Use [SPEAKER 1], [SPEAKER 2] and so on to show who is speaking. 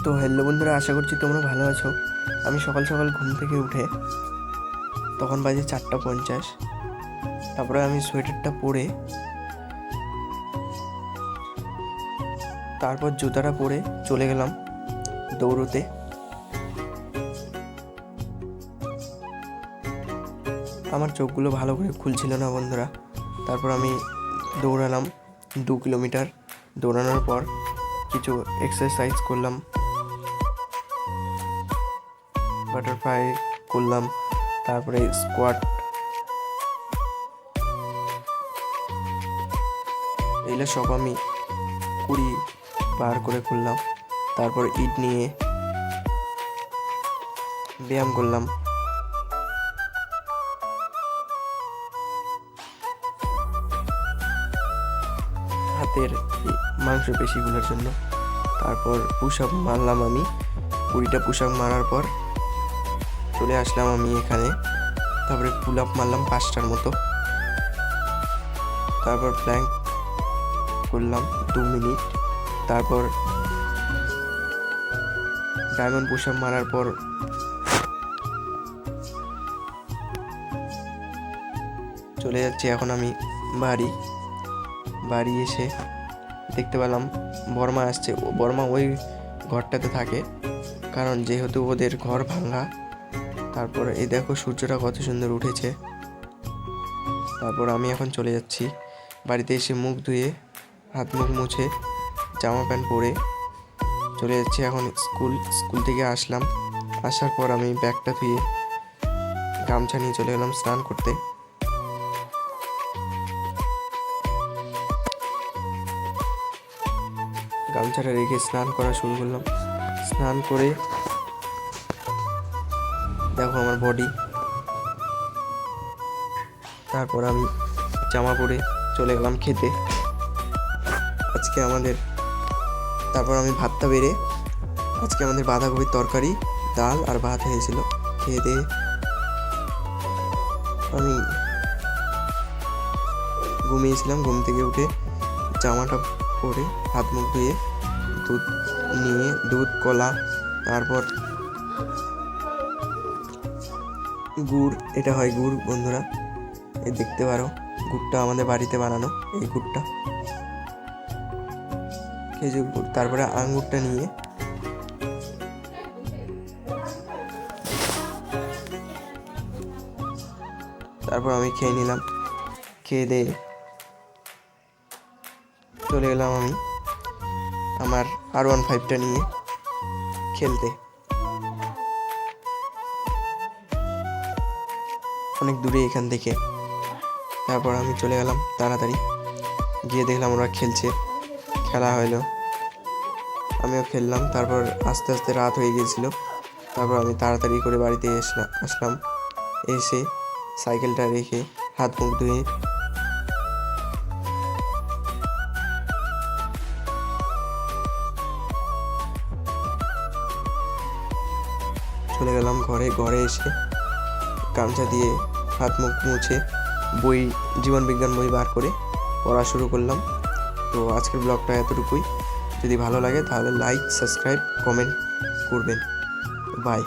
[SPEAKER 1] তো হ্যালো বন্ধুরা, আশা করছি তোমরা ভালো আছো। আমি সকাল সকাল ঘুম থেকে উঠে তখন বাজে 4:50। তারপরে আমি সোয়েটারটা পরে তারপর জুতাটা পরে চলে গেলাম দৌড়তে। আমার চোখগুলো ভালো করে খুলছিল না বন্ধুরা। তারপর আমি দৌড়ালাম 2 কিলোমিটার। দৌড়ানোর পর কিছু এক্সারসাইজ করলাম, বাটারফ্লাই করলাম, তারপরে স্কোয়াট, এগুলো সব আমি 20 বার করে করলাম। তারপর ইট নিয়ে ব্যায়াম করলাম। হাতের মাংসপেশিগুলোর জন্য। তারপর পুশ আপ মারলাম আমি 20টা পুশ আপ মারার পর চলে আসলাম আমি এখানে। তারপরে পুল আপ মারলাম 5টার মতো। তারপর প্ল্যাঙ্ক করলাম 2 মিনিট। তারপর ডায়মন্ড পুশ আপ মারার পর চলে যাচ্ছি এখন আমি বাড়ি এসে দেখতে পেলাম বর্মা আসছে। বর্মা ওই ঘরটাতে থাকে, কারণ যেহেতু ওদের ঘর ভাঙা। তারপর এই দেখো সূর্যটা কত সুন্দর উঠেছে। তারপর আমি এখন চলে যাচ্ছি বাড়িতে। এসে মুখ ধুয়ে হাত মুখ মুছে জামা প্যান্ট পরে চলে যাচ্ছি এখন স্কুল থেকে আসলাম। আসার পর আমি ব্যাগটা ধুয়ে গামছা নিয়ে চলে গেলাম স্নান করতে। গামছাটা রেখে স্নান করা শুরু করলাম। স্নান করে দেখো আমার বডি। তারপর আমি জামা পরে চলে গেলাম খেতে তারপর আমি ভাতটা বেড়ে আজকে আমাদের বাঁধাকপির তরকারি, ডাল আর ভাত হয়েছিল। খেয়ে দিয়ে আমি ঘুমিয়েছিলাম। ঘুম থেকে উঠে জামাটা পরে হাত মুখ ধুয়ে দুধ কলা, তারপর গুড়, এটা হয় গুড় বন্ধুরা, এই দেখতে পারো গুড়টা আমাদের বাড়িতে বানানো। এই গুড়টা খেজুর গুড়। তারপরে আঙ্গুরটা নিয়ে তারপর আমি খেয়ে নিলাম। খেয়ে দিয়ে চলে গেলাম আমি আমার R15টা নিয়ে খেলতে। অনেক দূরে এখান থেকে। তারপর আমি চলে গেলাম তাড়াতাড়ি, গিয়ে দেখলাম ওরা খেলছে। খেলা হলো, আমিও খেললাম। তারপর আস্তে আস্তে রাত হয়ে গিয়েছিল। তারপর আমি তাড়াতাড়ি করে বাড়িতে আসলাম। এসে সাইকেলটা রেখে হাত মুখ ধুয়ে চলে গেলাম ঘরে এসে গামছা দিয়ে হাত মুখ মুছে জীবন বিজ্ঞান বই বার করে পড়া শুরু করলাম। তো আজকের ব্লগটা এতটুকুই। যদি ভালো লাগে তাহলে লাইক, সাবস্ক্রাইব, কমেন্ট করবেন। বাই।